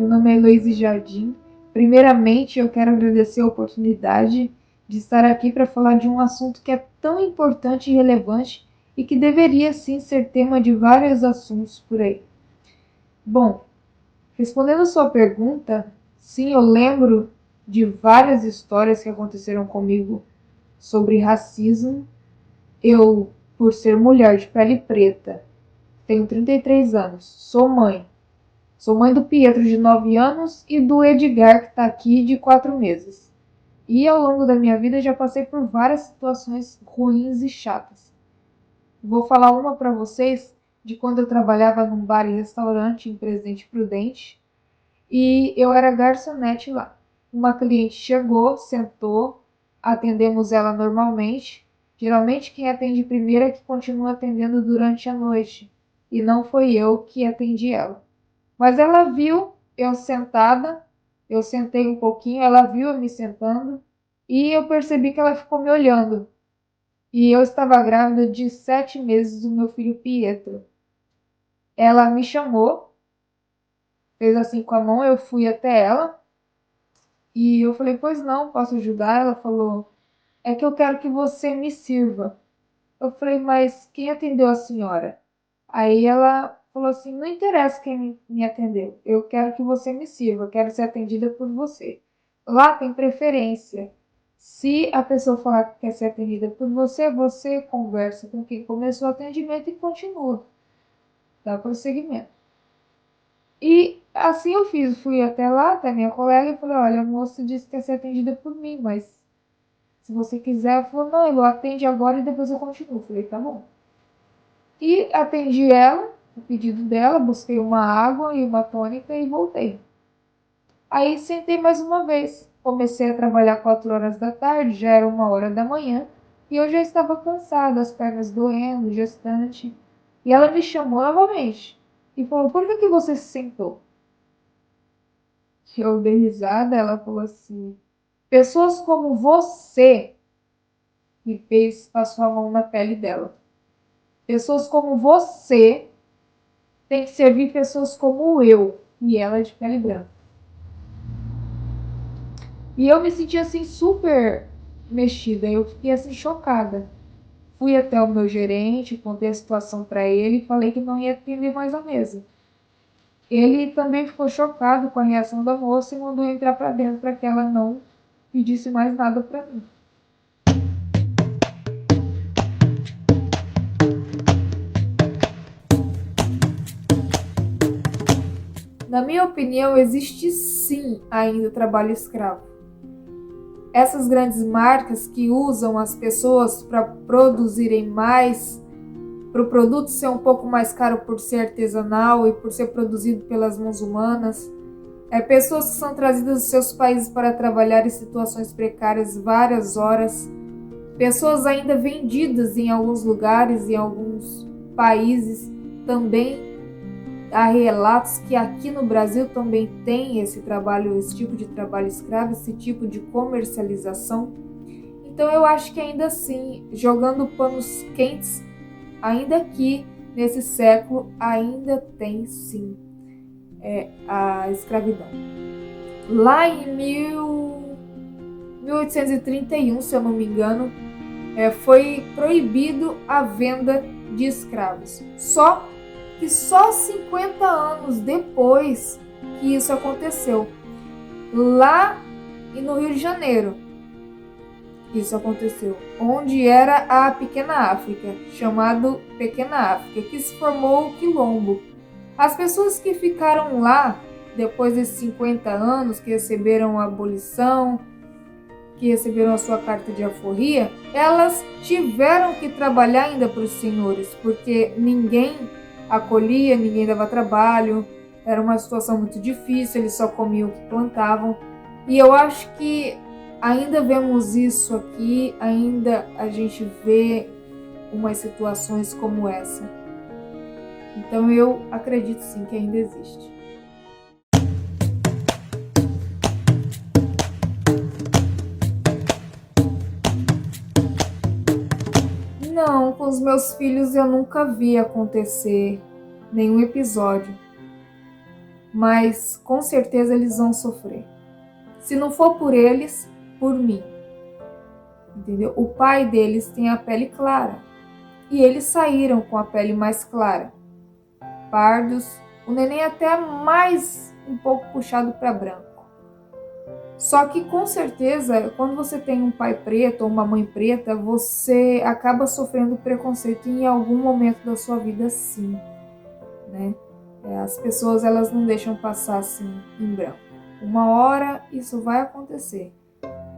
Meu nome é Heloíse Jardim. Primeiramente, eu quero agradecer a oportunidade de estar aqui para falar de um assunto que é tão importante e relevante e que deveria sim ser tema de vários assuntos por aí. Bom, respondendo a sua pergunta, sim, eu lembro de várias histórias que aconteceram comigo sobre racismo. Eu, por ser mulher de pele preta, tenho 33 anos, sou mãe. Sou mãe do Pietro, de 9 anos, e do Edgar, que está aqui, de 4 meses. E ao longo da minha vida já passei por várias situações ruins e chatas. Vou falar uma para vocês de quando eu trabalhava num bar e restaurante em Presidente Prudente e eu era garçonete lá. Uma cliente chegou, sentou, atendemos ela normalmente. Geralmente quem atende primeiro é que continua atendendo durante a noite. E não foi eu que atendi ela. Mas ela viu eu sentada, eu sentei um pouquinho, ela viu eu me sentando e eu percebi que ela ficou me olhando. E eu estava grávida de 7 meses do meu filho Pietro. Ela me chamou, fez assim com a mão, eu fui até ela e eu falei, pois não, posso ajudar? Ela falou, é que eu quero que você me sirva. Eu falei, mas quem atendeu a senhora? Aí ela falou assim, não interessa quem me atendeu, eu quero que você me sirva, eu quero ser atendida por você. Lá tem preferência. Se a pessoa falar que quer ser atendida por você, você conversa com quem começou o atendimento e continua. Dá prosseguimento. E assim eu fiz, fui até lá, até minha colega, e falei, olha, a moça disse que quer ser atendida por mim, mas se você quiser, ela falou, não, Elo, atende agora e depois eu continuo. Eu falei, tá bom. E atendi ela, o pedido dela, busquei uma água e uma tônica e voltei. Aí sentei mais uma vez. Comecei a trabalhar 4 horas da tarde, já era 1 hora da manhã, e eu já estava cansada, as pernas doendo, gestante. E ela me chamou novamente e falou, por que você se sentou? Eu dei risada, ela falou assim, pessoas como você, me fez, passou a mão na pele dela. Pessoas como você tem que servir pessoas como eu, e ela de pele branca. E eu me senti assim super mexida, eu fiquei assim chocada. Fui até o meu gerente, contei a situação para ele e falei que não ia atender mais a mesa. Ele também ficou chocado com a reação da moça e mandou entrar para dentro para que ela não pedisse mais nada para mim. Na minha opinião, existe sim ainda o trabalho escravo. Essas grandes marcas que usam as pessoas para produzirem mais, para o produto ser um pouco mais caro por ser artesanal e por ser produzido pelas mãos humanas, pessoas que são trazidas dos seus países para trabalhar em situações precárias várias horas, pessoas ainda vendidas em alguns lugares, em alguns países também. Há relatos que aqui no Brasil também tem esse trabalho, esse tipo de trabalho escravo, esse tipo de comercialização. Então eu acho que ainda assim, jogando panos quentes, ainda aqui nesse século, ainda tem sim a escravidão. Lá em 1831, se eu não me engano, foi proibido a venda de escravos. Só 50 anos depois que isso aconteceu. Lá e no Rio de Janeiro, isso aconteceu. Onde era a Pequena África, chamado Pequena África, que se formou o Quilombo. As pessoas que ficaram lá, depois desses 50 anos, que receberam a abolição, que receberam a sua carta de alforria, elas tiveram que trabalhar ainda para os senhores, porque ninguém acolhia, ninguém dava trabalho, era uma situação muito difícil, eles só comiam o que plantavam. E eu acho que ainda vemos isso aqui, ainda a gente vê umas situações como essa. Então eu acredito sim que ainda existe. Não, com os meus filhos eu nunca vi acontecer nenhum episódio. mas com certeza eles vão sofrer. Se não for por eles, por mim. Entendeu? O pai deles tem a pele clara e eles saíram com a pele mais clara. Pardos, o neném até mais um pouco puxado para branco. Só que com certeza, quando você tem um pai preto ou uma mãe preta, você acaba sofrendo preconceito em algum momento da sua vida, sim, né? As pessoas, elas não deixam passar assim em branco. Uma hora isso vai acontecer.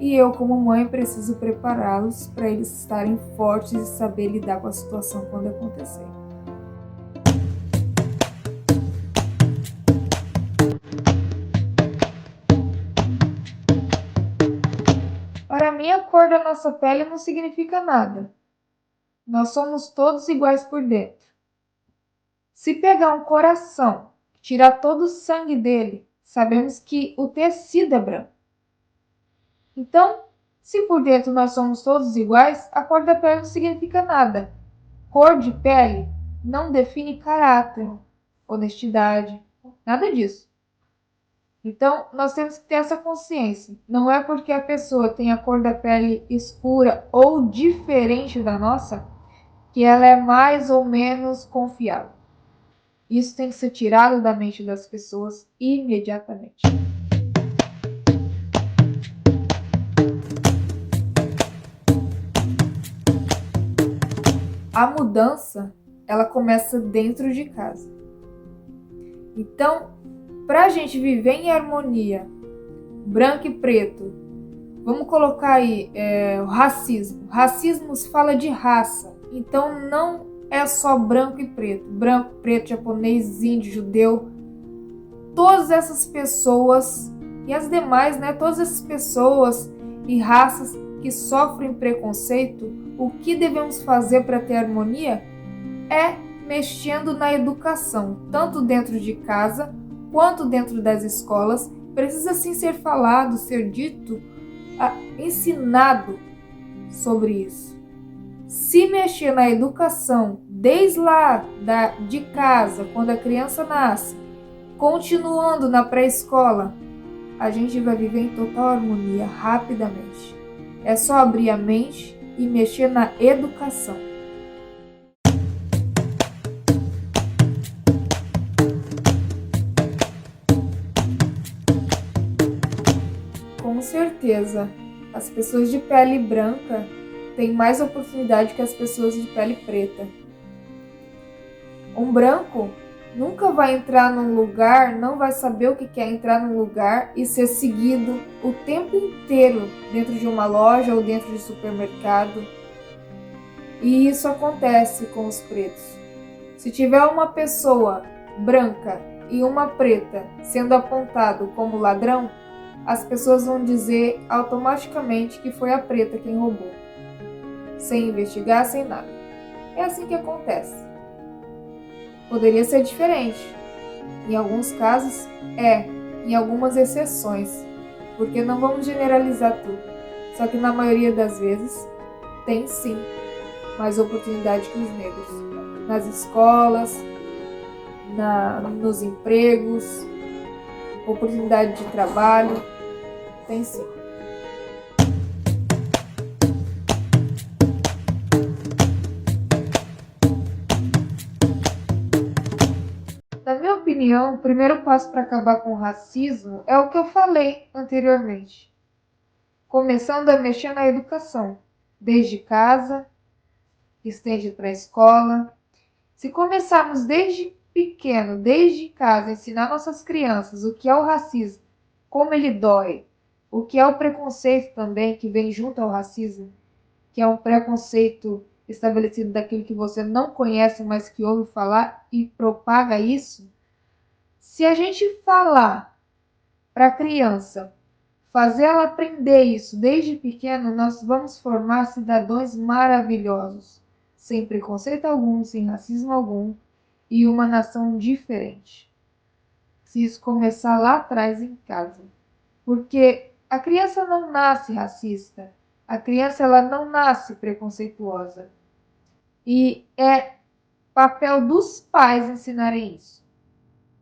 E eu, como mãe, preciso prepará-los para eles estarem fortes e saber lidar com a situação quando acontecer. Para mim, a cor da nossa pele não significa nada. Nós somos todos iguais por dentro. Se pegar um coração, tirar todo o sangue dele, sabemos que o tecido é branco. Então, se por dentro nós somos todos iguais, a cor da pele não significa nada. Cor de pele não define caráter, honestidade, nada disso. Então, nós temos que ter essa consciência. Não é porque a pessoa tem a cor da pele escura ou diferente da nossa que ela é mais ou menos confiável. Isso tem que ser tirado da mente das pessoas imediatamente. A mudança, ela começa dentro de casa. Então, para a gente viver em harmonia, branco e preto, vamos colocar aí o racismo. Racismo fala de raça, então não é só branco e preto. Branco, preto, japonês, índio, judeu. Todas essas pessoas e as demais, né? Todas essas pessoas e raças que sofrem preconceito, o que devemos fazer para ter harmonia é mexendo na educação, tanto dentro de casa quanto dentro das escolas. Precisa sim ser falado, ser dito, ensinado sobre isso. Se mexer na educação desde lá de casa, quando a criança nasce, continuando na pré-escola, a gente vai viver em total harmonia rapidamente. É só abrir a mente e mexer na educação. Com certeza, as pessoas de pele branca têm mais oportunidade que as pessoas de pele preta. Um branco nunca vai entrar num lugar, não vai saber o que é entrar num lugar e ser seguido o tempo inteiro dentro de uma loja ou dentro de supermercado. E isso acontece com os pretos. Se tiver uma pessoa branca e uma preta sendo apontado como ladrão, as pessoas vão dizer automaticamente que foi a preta quem roubou, sem investigar, sem nada. É assim que acontece. Poderia ser diferente. Em alguns casos, em algumas exceções, porque não vamos generalizar tudo. Só que na maioria das vezes, tem sim mais oportunidade que os negros. Nas escolas, nos empregos, oportunidade de trabalho, tem sim. Na minha opinião, o primeiro passo para acabar com o racismo é o que eu falei anteriormente. Começando a mexer na educação, desde casa, estende para a escola. Se começarmos desde pequeno, desde casa, ensinar nossas crianças o que é o racismo, como ele dói, o que é o preconceito também que vem junto ao racismo, que é um preconceito estabelecido daquilo que você não conhece, mas que ouve falar e propaga isso. Se a gente falar para a criança, fazer ela aprender isso desde pequeno, nós vamos formar cidadãos maravilhosos, sem preconceito algum, sem racismo algum, e uma nação diferente. Se isso começar lá atrás em casa. Porque a criança não nasce racista, a criança ela não nasce preconceituosa. E é papel dos pais ensinarem isso.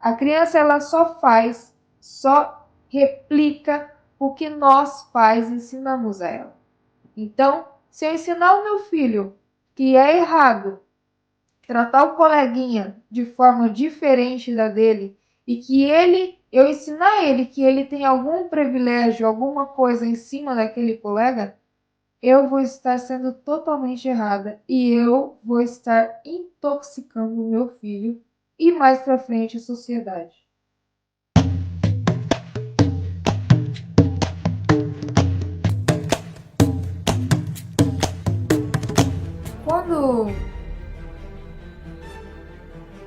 A criança ela só replica o que nós pais ensinamos a ela. Então, se eu ensinar o meu filho que é errado tratar o coleguinha de forma diferente da dele e que eu ensinar ele que ele tem algum privilégio, alguma coisa em cima daquele colega, eu vou estar sendo totalmente errada e eu vou estar intoxicando o meu filho e mais para frente a sociedade. Quando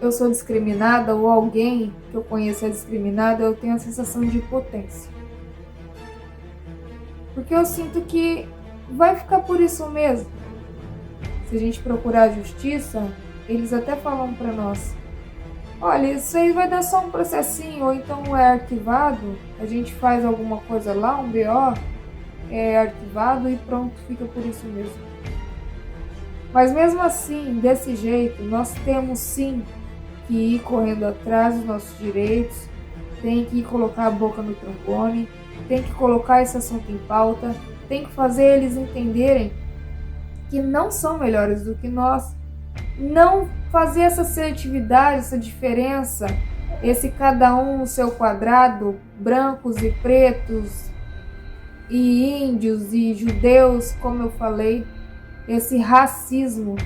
eu sou discriminada ou alguém que eu conheço é discriminado, eu tenho a sensação de impotência. Porque eu sinto que vai ficar por isso mesmo. Se a gente procurar a justiça, eles até falam para nós: olha, isso aí vai dar só um processinho, ou então é arquivado, a gente faz alguma coisa lá, um BO, é arquivado e pronto, fica por isso mesmo. Mas mesmo assim, desse jeito, nós temos sim que ir correndo atrás dos nossos direitos, tem que ir colocar a boca no trombone, tem que colocar esse assunto em pauta, tem que fazer eles entenderem que não são melhores do que nós, não fazer essa seletividade, essa diferença, esse cada um no seu quadrado, brancos e pretos, e índios e judeus, como eu falei, esse racismo,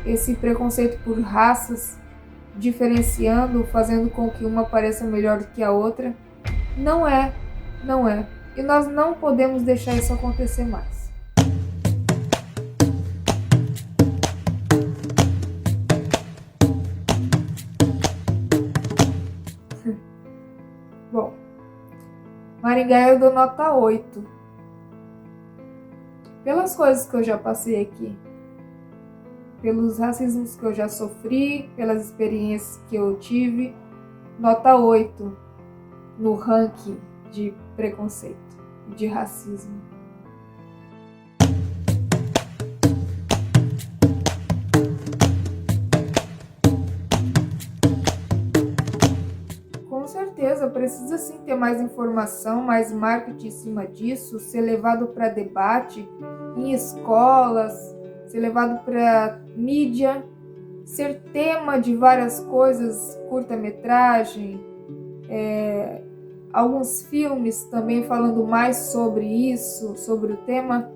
esse preconceito por raças, diferenciando, fazendo com que uma pareça melhor do que a outra, não é. E nós não podemos deixar isso acontecer mais. Bom, Maringá eu dou nota 8. Pelas coisas que eu já passei aqui, pelos racismos que eu já sofri, pelas experiências que eu tive, nota 8 no ranking de preconceito, de racismo. Com certeza, precisa sim ter mais informação, mais marketing em cima disso, ser levado para debate em escolas, ser levado para mídia, ser tema de várias coisas, curta-metragem, alguns filmes também falando mais sobre isso, sobre o tema.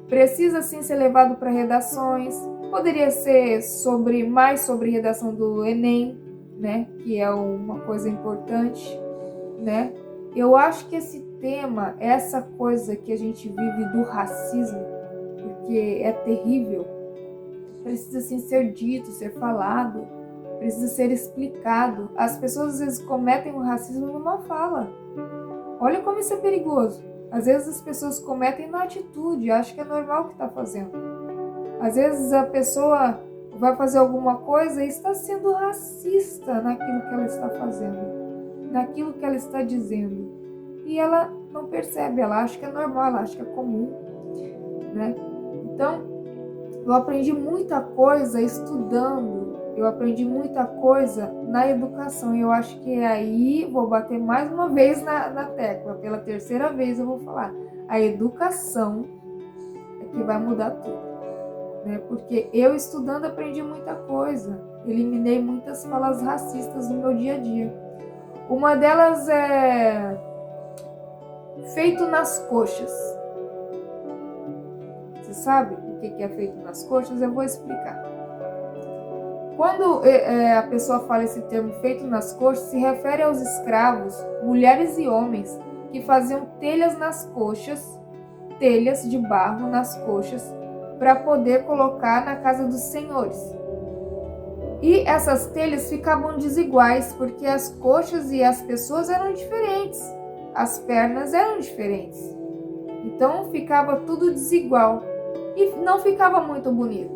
Precisa sim ser levado para redações, poderia ser mais sobre redação do Enem, né, que é uma coisa importante, né? Eu acho que esse tema, essa coisa que a gente vive do racismo, porque é terrível, precisa sim ser dito, ser falado, precisa ser explicado. As pessoas às vezes cometem o racismo numa fala. Olha como isso é perigoso. Às vezes as pessoas cometem na atitude, acham que é normal o que está fazendo. Às vezes a pessoa vai fazer alguma coisa e está sendo racista naquilo que ela está fazendo, naquilo que ela está dizendo. E ela não percebe, ela acha que é normal, ela acha que é comum, né? Então, eu aprendi muita coisa estudando, eu aprendi muita coisa na educação. E eu acho que aí vou bater mais uma vez na tecla, pela terceira vez eu vou falar. A educação é que vai mudar tudo. Né? Porque eu estudando aprendi muita coisa, eliminei muitas falas racistas no meu dia a dia. Uma delas é feito nas coxas. Você sabe o que é feito nas coxas? Eu vou explicar. Quando a pessoa fala esse termo feito nas coxas, se refere aos escravos, mulheres e homens, que faziam telhas nas coxas, telhas de barro nas coxas, para poder colocar na casa dos senhores. E essas telhas ficavam desiguais, porque as coxas e as pessoas eram diferentes, as pernas eram diferentes. Então ficava tudo desigual e não ficava muito bonito.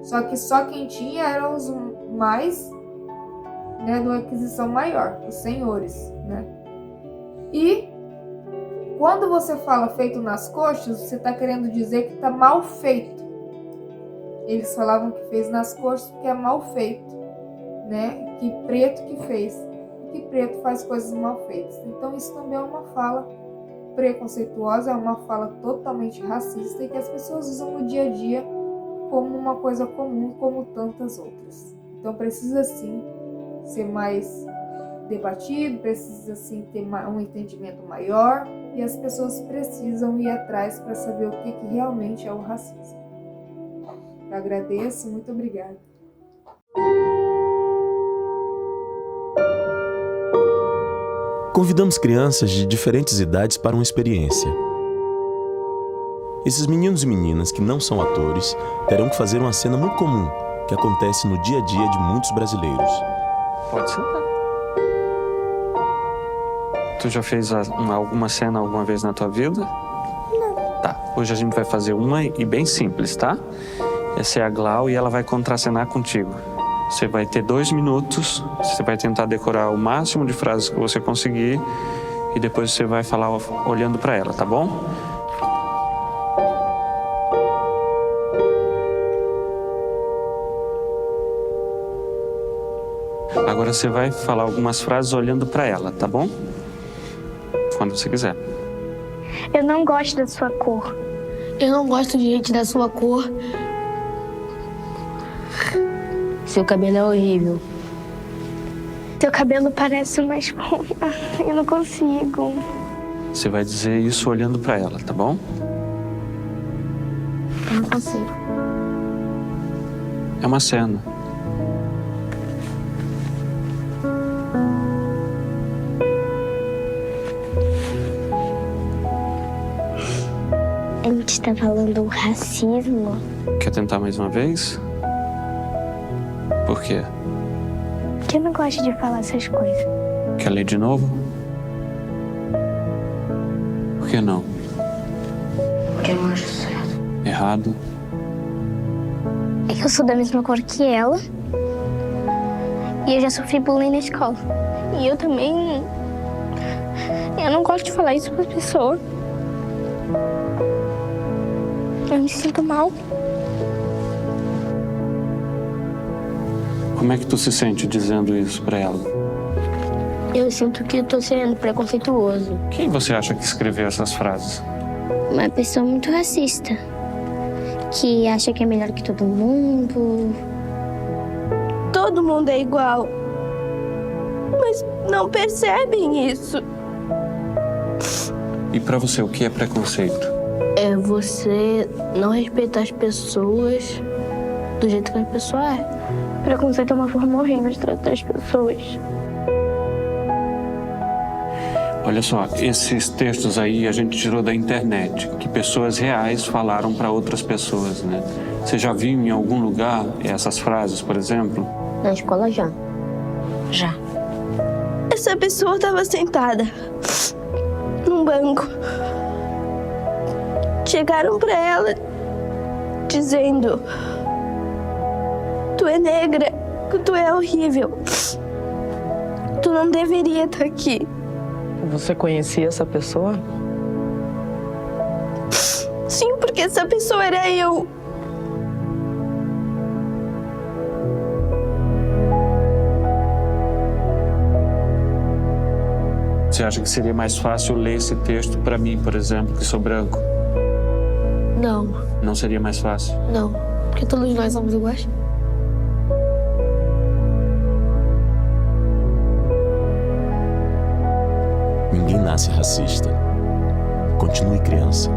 Só que só quem tinha eram os mais, né, de uma aquisição maior, os senhores, né? E quando você fala feito nas coxas, você está querendo dizer que está mal feito. Eles falavam que fez nas coxas porque é mal feito, né? Que preto que fez. que preto faz coisas mal feitas. Então isso também é uma fala preconceituosa, é uma fala totalmente racista e que as pessoas usam no dia a dia como uma coisa comum, como tantas outras. Então precisa sim ser mais debatido, precisa sim ter um entendimento maior e as pessoas precisam ir atrás para saber o que realmente é o racismo. Eu agradeço, muito obrigada. Convidamos crianças de diferentes idades para uma experiência. Esses meninos e meninas que não são atores terão que fazer uma cena muito comum que acontece no dia a dia de muitos brasileiros. Pode sentar. Tu já fez alguma cena alguma vez na tua vida? Não. Tá, hoje a gente vai fazer uma e bem simples, tá? Essa é a Glau e ela vai contracenar contigo. Você vai ter 2 minutos, você vai tentar decorar o máximo de frases que você conseguir e depois você vai falar olhando para ela, tá bom? Agora você vai falar algumas frases olhando para ela, tá bom? Quando você quiser. Eu não gosto da sua cor. Eu não gosto de gente da sua cor. Seu cabelo é horrível. Teu cabelo parece uma esponja. Eu não consigo. Você vai dizer isso olhando para ela, tá bom? Eu não consigo. É uma cena. A gente está falando racismo. Quer tentar mais uma vez? Por quê? Porque eu não gosto de falar essas coisas. Quer ler de novo? Por que não? Porque eu não acho certo. Errado? É que eu sou da mesma cor que ela. E eu já sofri bullying na escola. E eu também... Eu não gosto de falar isso para as pessoas. Eu me sinto mal. Como é que tu se sente dizendo isso pra ela? Eu sinto que tô sendo preconceituoso. Quem você acha que escreveu essas frases? Uma pessoa muito racista. Que acha que é melhor que todo mundo. Todo mundo é igual. Mas não percebem isso. E pra você, o que é preconceito? É você não respeitar as pessoas do jeito que a pessoa é. Preconceito é uma forma horrível de tratar as pessoas. Olha só, esses textos aí a gente tirou da internet, que pessoas reais falaram pra outras pessoas, né? Você já viu em algum lugar essas frases, por exemplo? Na escola já. Já. Essa pessoa estava sentada num banco. Chegaram pra ela dizendo: tu é negra, tu é horrível. Tu não deveria estar aqui. Você conhecia essa pessoa? Sim, porque essa pessoa era eu. Você acha que seria mais fácil ler esse texto pra mim, por exemplo, que sou branco? Não, Não seria mais fácil? não. Porque todos nós somos iguais. Ninguém nasce racista. Continue criança.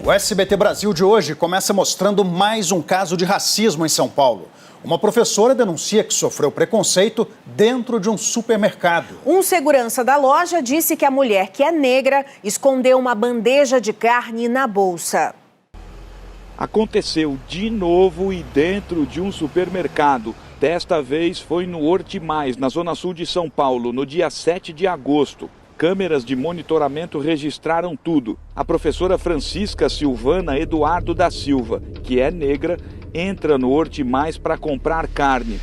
O SBT Brasil de hoje começa mostrando mais um caso de racismo em São Paulo. Uma professora denuncia que sofreu preconceito dentro de um supermercado. Um segurança da loja disse que a mulher, que é negra, escondeu uma bandeja de carne na bolsa. Aconteceu de novo e dentro de um supermercado. Desta vez foi no Hortimais, na zona sul de São Paulo, no dia 7 de agosto. Câmeras de monitoramento registraram tudo. A professora Francisca Silvana Eduardo da Silva, que é negra, entra no Hortimais para comprar carne.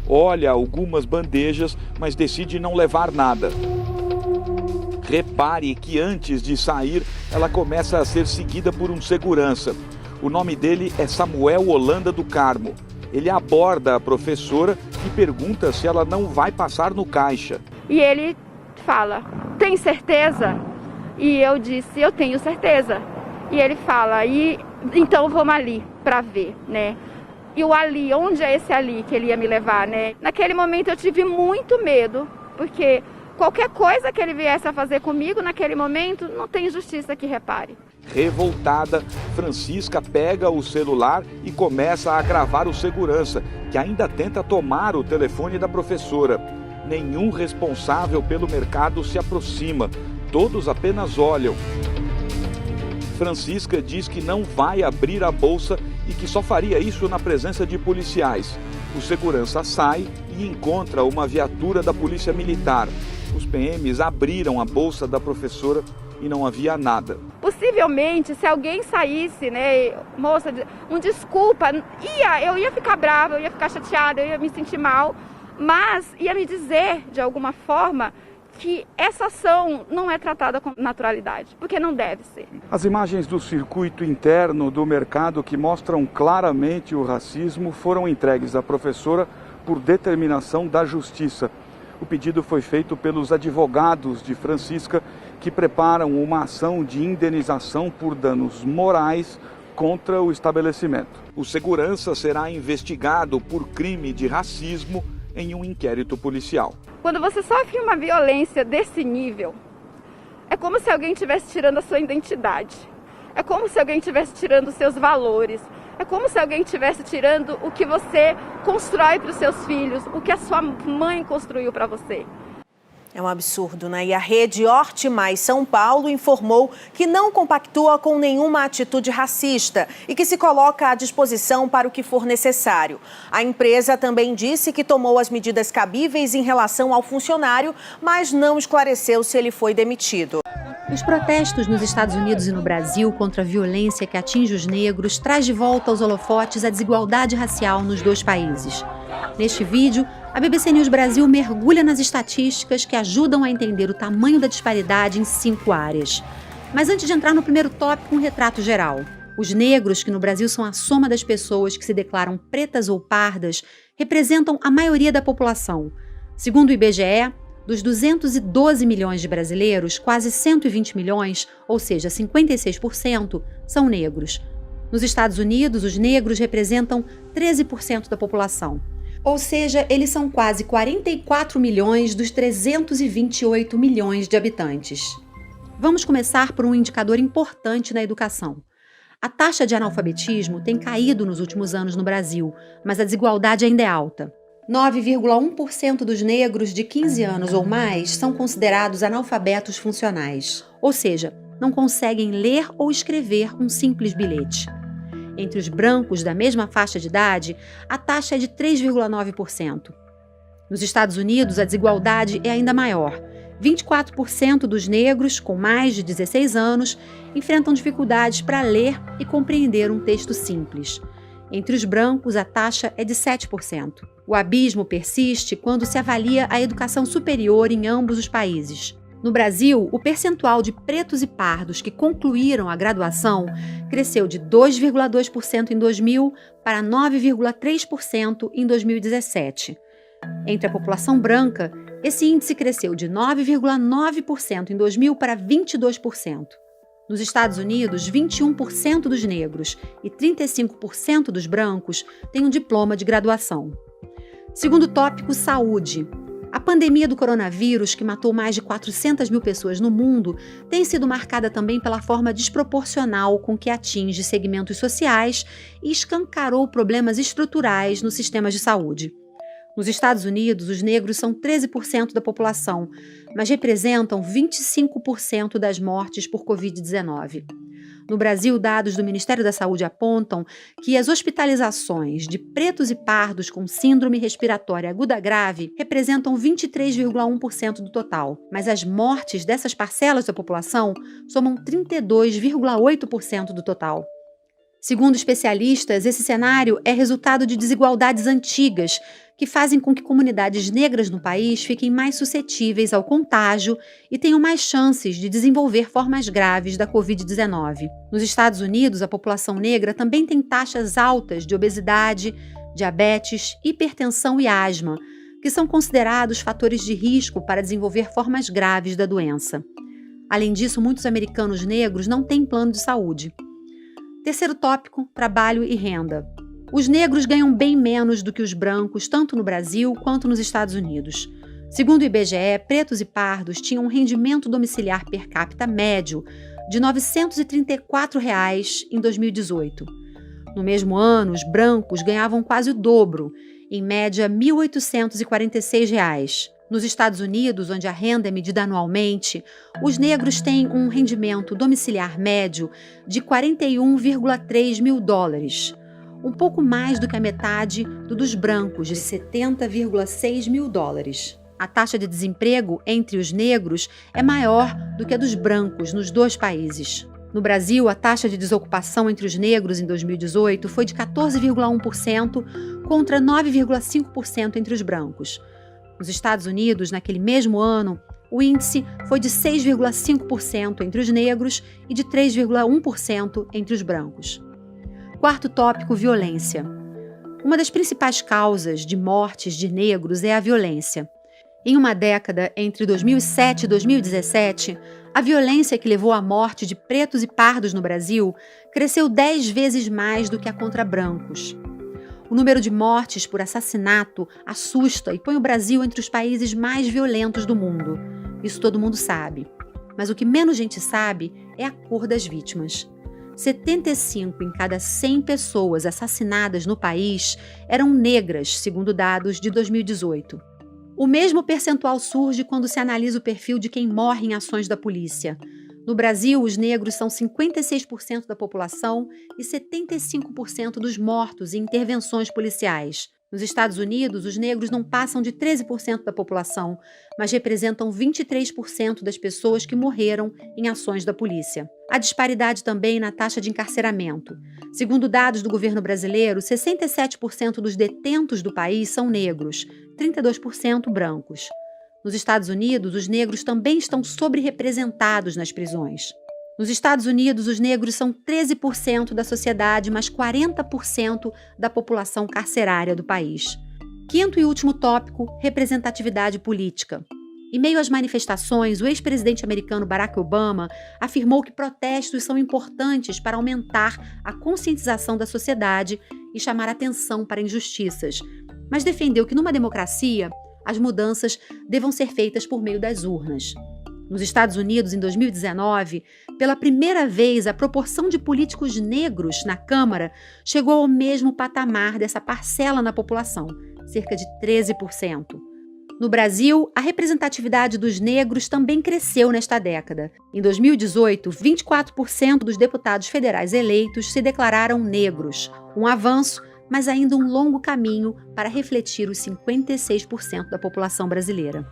Olha algumas bandejas, mas decide não levar nada. Repare que antes de sair, ela começa a ser seguida por um segurança. O nome dele é Samuel Holanda do Carmo. Ele aborda a professora e pergunta se ela não vai passar no caixa. E ele fala, tem certeza? E eu disse, eu tenho certeza. E ele fala, então vamos ali para ver, né? E o ali, onde é esse ali que ele ia me levar, né? Naquele momento eu tive muito medo, porque qualquer coisa que ele viesse a fazer comigo naquele momento, não tem justiça que repare. Revoltada, Francisca pega o celular e começa a gravar o segurança, que ainda tenta tomar o telefone da professora. Nenhum responsável pelo mercado se aproxima, todos apenas olham. Francisca diz que não vai abrir a bolsa e que só faria isso na presença de policiais. O segurança sai e encontra uma viatura da Polícia Militar. Os PMs abriram a bolsa da professora e não havia nada. Possivelmente, se alguém saísse, né, moça, desculpa, eu ia ficar brava, eu ia ficar chateada, eu ia me sentir mal, mas ia me dizer, de alguma forma, que essa ação não é tratada com naturalidade, porque não deve ser. As imagens do circuito interno do mercado que mostram claramente o racismo foram entregues à professora por determinação da Justiça. O pedido foi feito pelos advogados de Francisca, que preparam uma ação de indenização por danos morais contra o estabelecimento. O segurança será investigado por crime de racismo em um inquérito policial. Quando você sofre uma violência desse nível, é como se alguém estivesse tirando a sua identidade. É como se alguém estivesse tirando os seus valores. É como se alguém estivesse tirando o que você constrói para os seus filhos, o que a sua mãe construiu para você. É um absurdo, né? E a rede Horti Mais São Paulo informou que não compactua com nenhuma atitude racista e que se coloca à disposição para o que for necessário. A empresa também disse que tomou as medidas cabíveis em relação ao funcionário, mas não esclareceu se ele foi demitido. Os protestos nos Estados Unidos e no Brasil contra a violência que atinge os negros traz de volta aos holofotes a desigualdade racial nos dois países. Neste vídeo, a BBC News Brasil mergulha nas estatísticas que ajudam a entender o tamanho da disparidade em 5 áreas. Mas antes de entrar no primeiro tópico, um retrato geral. Os negros, que no Brasil são a soma das pessoas que se declaram pretas ou pardas, representam a maioria da população. Segundo o IBGE, dos 212 milhões de brasileiros, quase 120 milhões, ou seja, 56%, são negros. Nos Estados Unidos, os negros representam 13% da população. Ou seja, eles são quase 44 milhões dos 328 milhões de habitantes. Vamos começar por um indicador importante na educação. A taxa de analfabetismo tem caído nos últimos anos no Brasil, mas a desigualdade ainda é alta. 9,1% dos negros de 15 anos ou mais são considerados analfabetos funcionais, ou seja, não conseguem ler ou escrever um simples bilhete. Entre os brancos da mesma faixa de idade, a taxa é de 3,9%. Nos Estados Unidos, a desigualdade é ainda maior. 24% dos negros com mais de 16 anos enfrentam dificuldades para ler e compreender um texto simples. Entre os brancos, a taxa é de 7%. O abismo persiste quando se avalia a educação superior em ambos os países. No Brasil, o percentual de pretos e pardos que concluíram a graduação cresceu de 2,2% em 2000 para 9,3% em 2017. Entre a população branca, esse índice cresceu de 9,9% em 2000 para 22%. Nos Estados Unidos, 21% dos negros e 35% dos brancos têm um diploma de graduação. Segundo tópico, saúde. A pandemia do coronavírus, que matou mais de 400 mil pessoas no mundo, tem sido marcada também pela forma desproporcional com que atinge segmentos sociais e escancarou problemas estruturais nos sistemas de saúde. Nos Estados Unidos, os negros são 13% da população, mas representam 25% das mortes por Covid-19. No Brasil, dados do Ministério da Saúde apontam que as hospitalizações de pretos e pardos com síndrome respiratória aguda grave representam 23,1% do total, mas as mortes dessas parcelas da população somam 32,8% do total. Segundo especialistas, esse cenário é resultado de desigualdades antigas que fazem com que comunidades negras no país fiquem mais suscetíveis ao contágio e tenham mais chances de desenvolver formas graves da Covid-19. Nos Estados Unidos, a população negra também tem taxas altas de obesidade, diabetes, hipertensão e asma, que são considerados fatores de risco para desenvolver formas graves da doença. Além disso, muitos americanos negros não têm plano de saúde. Terceiro tópico, trabalho e renda. Os negros ganham bem menos do que os brancos, tanto no Brasil quanto nos Estados Unidos. Segundo o IBGE, pretos e pardos tinham um rendimento domiciliar per capita médio de R$ 934 em 2018. No mesmo ano, os brancos ganhavam quase o dobro, em média R$ 1.846. Nos Estados Unidos, onde a renda é medida anualmente, os negros têm um rendimento domiciliar médio de $41,3 mil, um pouco mais do que a metade do dos brancos, de $70,6 mil. A taxa de desemprego entre os negros é maior do que a dos brancos nos dois países. No Brasil, a taxa de desocupação entre os negros em 2018 foi de 14,1% contra 9,5% entre os brancos. Nos Estados Unidos, naquele mesmo ano, o índice foi de 6,5% entre os negros e de 3,1% entre os brancos. Quarto tópico, violência. Uma das principais causas de mortes de negros é a violência. Em uma década, entre 2007 e 2017, a violência que levou à morte de pretos e pardos no Brasil cresceu 10 vezes mais do que a contra brancos. O número de mortes por assassinato assusta e põe o Brasil entre os países mais violentos do mundo. Isso todo mundo sabe. Mas o que menos gente sabe é a cor das vítimas. 75 em cada 100 pessoas assassinadas no país eram negras, segundo dados de 2018. O mesmo percentual surge quando se analisa o perfil de quem morre em ações da polícia. No Brasil, os negros são 56% da população e 75% dos mortos em intervenções policiais. Nos Estados Unidos, os negros não passam de 13% da população, mas representam 23% das pessoas que morreram em ações da polícia. Há disparidade também na taxa de encarceramento. Segundo dados do governo brasileiro, 67% dos detentos do país são negros, 32% brancos. Nos Estados Unidos, os negros também estão sobre-representados nas prisões. Nos Estados Unidos, os negros são 13% da sociedade, mas 40% da população carcerária do país. Quinto e último tópico, representatividade política. Em meio às manifestações, o ex-presidente americano Barack Obama afirmou que protestos são importantes para aumentar a conscientização da sociedade e chamar atenção para injustiças, mas defendeu que numa democracia, as mudanças devam ser feitas por meio das urnas. Nos Estados Unidos, em 2019, pela primeira vez, a proporção de políticos negros na Câmara chegou ao mesmo patamar dessa parcela na população, cerca de 13%. No Brasil, a representatividade dos negros também cresceu nesta década. Em 2018, 24% dos deputados federais eleitos se declararam negros, um avanço, mas ainda um longo caminho para refletir os 56% da população brasileira.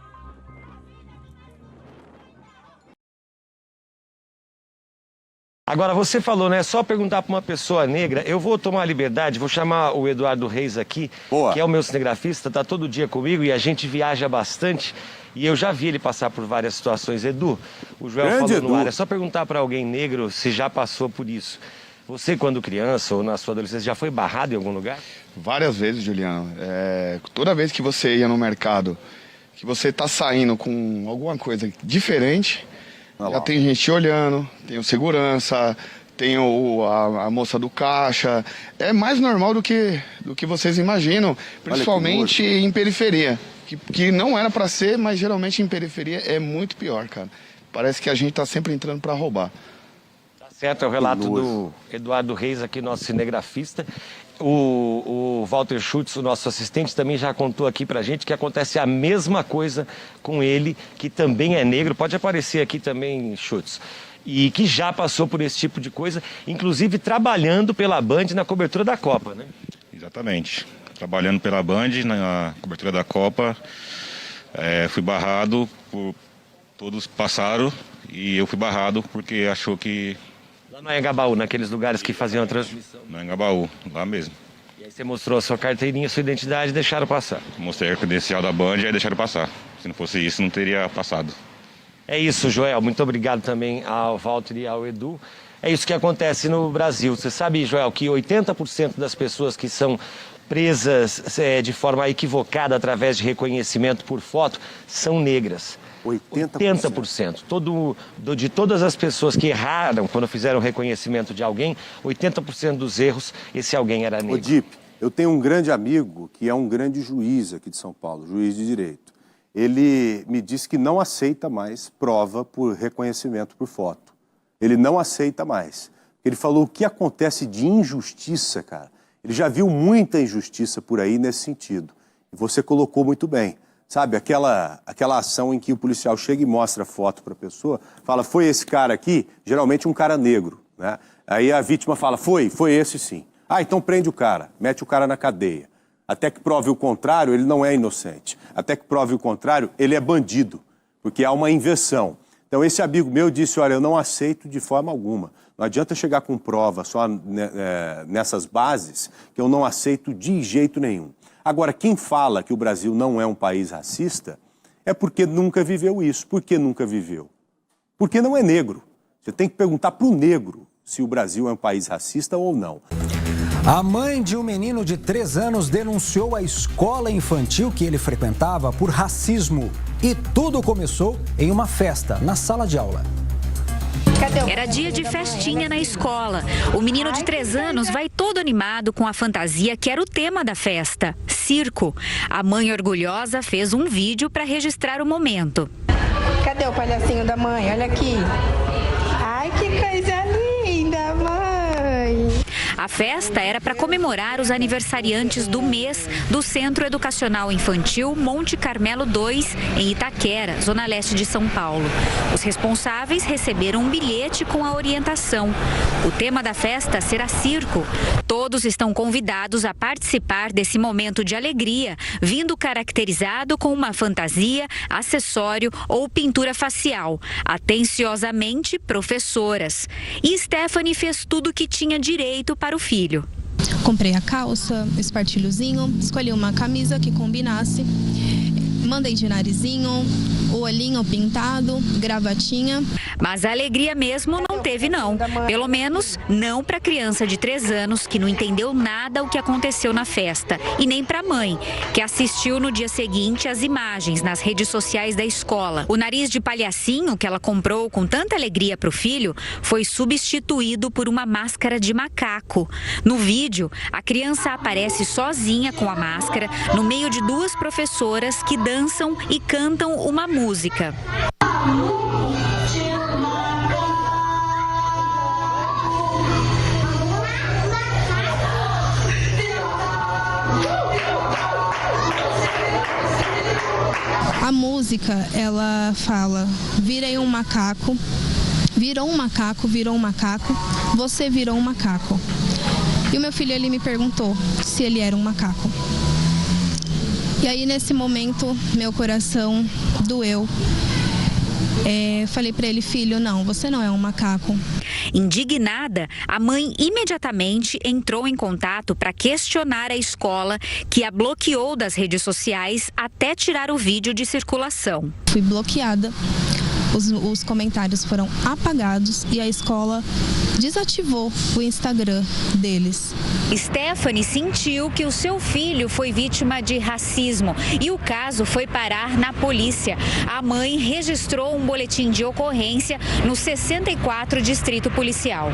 Agora, você falou, né? Só perguntar para uma pessoa negra. Eu vou tomar a liberdade, vou chamar o Eduardo Reis aqui, que é o meu cinegrafista, tá todo dia comigo e a gente viaja bastante. E eu já vi ele passar por várias situações. Edu, o Joel falou no ar, é só perguntar para alguém negro se já passou por isso. Você, quando criança ou na sua adolescência, já foi barrado em algum lugar? Várias vezes, Juliano. Toda vez que você ia no mercado, que você tá saindo com alguma coisa diferente, já tem gente te olhando, tem o segurança, tem a moça do caixa. É mais normal do que vocês imaginam, principalmente em periferia. Que não era para ser, mas geralmente em periferia é muito pior, cara. Parece que a gente tá sempre entrando para roubar. Certo, é o relato do Eduardo Reis aqui, nosso cinegrafista. O Walter Schutz, o nosso assistente, também já contou aqui pra gente que acontece a mesma coisa com ele, que também é negro. Pode aparecer aqui também, Schutz. E que já passou por esse tipo de coisa, inclusive trabalhando pela Band na cobertura da Copa, né? Exatamente. Trabalhando pela Band na cobertura da Copa. Fui barrado, todos passaram e eu fui barrado porque achou que... Lá no Anhangabaú, naqueles lugares que faziam a transmissão. No Anhangabaú, lá mesmo. E aí você mostrou a sua carteirinha, a sua identidade e deixaram passar. Mostrei a credencial da Band e aí deixaram passar. Se não fosse isso, não teria passado. É isso, Joel. Muito obrigado também ao Walter e ao Edu. É isso que acontece no Brasil. Você sabe, Joel, que 80% das pessoas que são presas de forma equivocada através de reconhecimento por foto são negras. 80%. De todas as pessoas que erraram quando fizeram reconhecimento de alguém, 80% dos erros, esse alguém era negro. Dip, eu tenho um grande amigo que é um grande juiz aqui de São Paulo, juiz de direito. Ele me disse que não aceita mais prova por reconhecimento por foto. Ele não aceita mais. Ele falou o que acontece de injustiça, cara. Ele já viu muita injustiça por aí nesse sentido. E você colocou muito bem. Sabe, aquela ação em que o policial chega e mostra a foto para a pessoa, fala, foi esse cara aqui? Geralmente um cara negro, né? Aí a vítima fala, foi esse sim. Ah, então prende o cara, mete o cara na cadeia. Até que prove o contrário, ele não é inocente. Até que prove o contrário, ele é bandido, porque há uma inversão. Então esse amigo meu disse, olha, eu não aceito de forma alguma. Não adianta chegar com prova só nessas bases, que eu não aceito de jeito nenhum. Agora, quem fala que o Brasil não é um país racista é porque nunca viveu isso. Por que nunca viveu? Porque não é negro. Você tem que perguntar para o negro se o Brasil é um país racista ou não. A mãe de um menino de 3 anos denunciou a escola infantil que ele frequentava por racismo. E tudo começou em uma festa na sala de aula. Era dia de festinha na escola. O menino de 3 anos vai todo animado com a fantasia que era o tema da festa, circo. A mãe orgulhosa fez um vídeo para registrar o momento. Cadê o palhacinho da mãe? Olha aqui. Ai, que coisa linda, mãe. A festa era para comemorar os aniversariantes do mês do Centro Educacional Infantil Monte Carmelo II, em Itaquera, zona leste de São Paulo. Os responsáveis receberam um bilhete com a orientação. O tema da festa será circo. Todos estão convidados a participar desse momento de alegria, vindo caracterizado com uma fantasia, acessório ou pintura facial. Atenciosamente, professoras. E Stephanie fez tudo o que tinha direito para o filho. Comprei a calça, espartilhozinho, escolhi uma camisa que combinasse, mandei de narizinho, o olhinho pintado, gravatinha. Mas a alegria mesmo não teve não. Pelo menos não para a criança de 3 anos que não entendeu nada o que aconteceu na festa. E nem para a mãe, que assistiu no dia seguinte as imagens nas redes sociais da escola. O nariz de palhacinho que ela comprou com tanta alegria para o filho foi substituído por uma máscara de macaco. No vídeo, a criança aparece sozinha com a máscara no meio de 2 professoras que dançam e cantam uma música. A música, ela fala, virei um macaco, virou um macaco, você virou um macaco. E o meu filho, ele me perguntou se ele era um macaco. E aí, nesse momento, meu coração doeu. Falei para ele, filho, não, você não é um macaco. Indignada, a mãe imediatamente entrou em contato para questionar a escola, que a bloqueou das redes sociais até tirar o vídeo de circulação. Fui bloqueada. Os comentários foram apagados e a escola desativou o Instagram deles. Stephanie sentiu que o seu filho foi vítima de racismo e o caso foi parar na polícia. A mãe registrou um boletim de ocorrência no 64 Distrito Policial.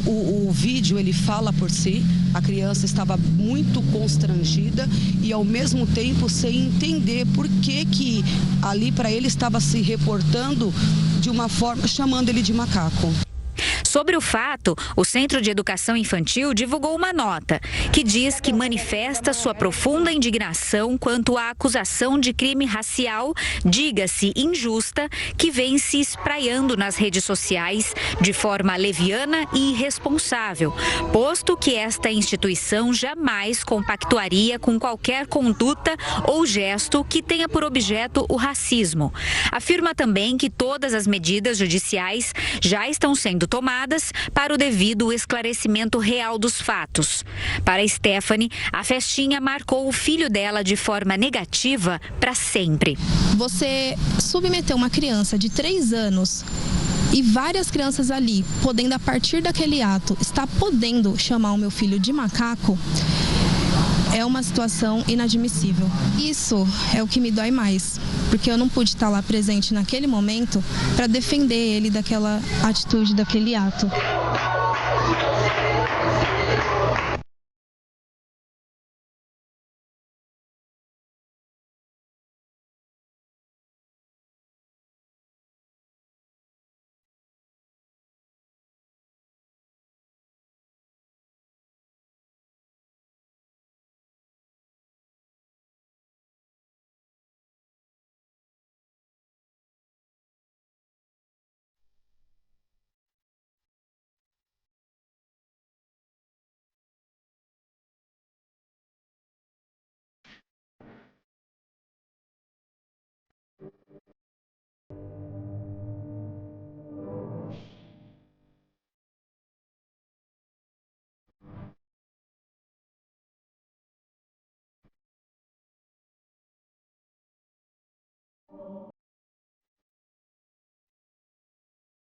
O vídeo, ele fala por si. A criança estava muito constrangida e, ao mesmo tempo, sem entender por que ali para ele estava se reportando de uma forma, chamando ele de macaco. Sobre o fato, o Centro de Educação Infantil divulgou uma nota que diz que manifesta sua profunda indignação quanto à acusação de crime racial, diga-se injusta, que vem se espraiando nas redes sociais de forma leviana e irresponsável, posto que esta instituição jamais compactuaria com qualquer conduta ou gesto que tenha por objeto o racismo. Afirma também que todas as medidas judiciais já estão sendo tomadas para o devido esclarecimento real dos fatos. Para Stephanie, a festinha marcou o filho dela de forma negativa para sempre. Você submeteu uma criança de 3 anos e várias crianças ali, podendo a partir daquele ato, estar podendo chamar o meu filho de macaco, é uma situação inadmissível. Isso é o que me dói mais, porque eu não pude estar lá presente naquele momento para defender ele daquela atitude, daquele ato.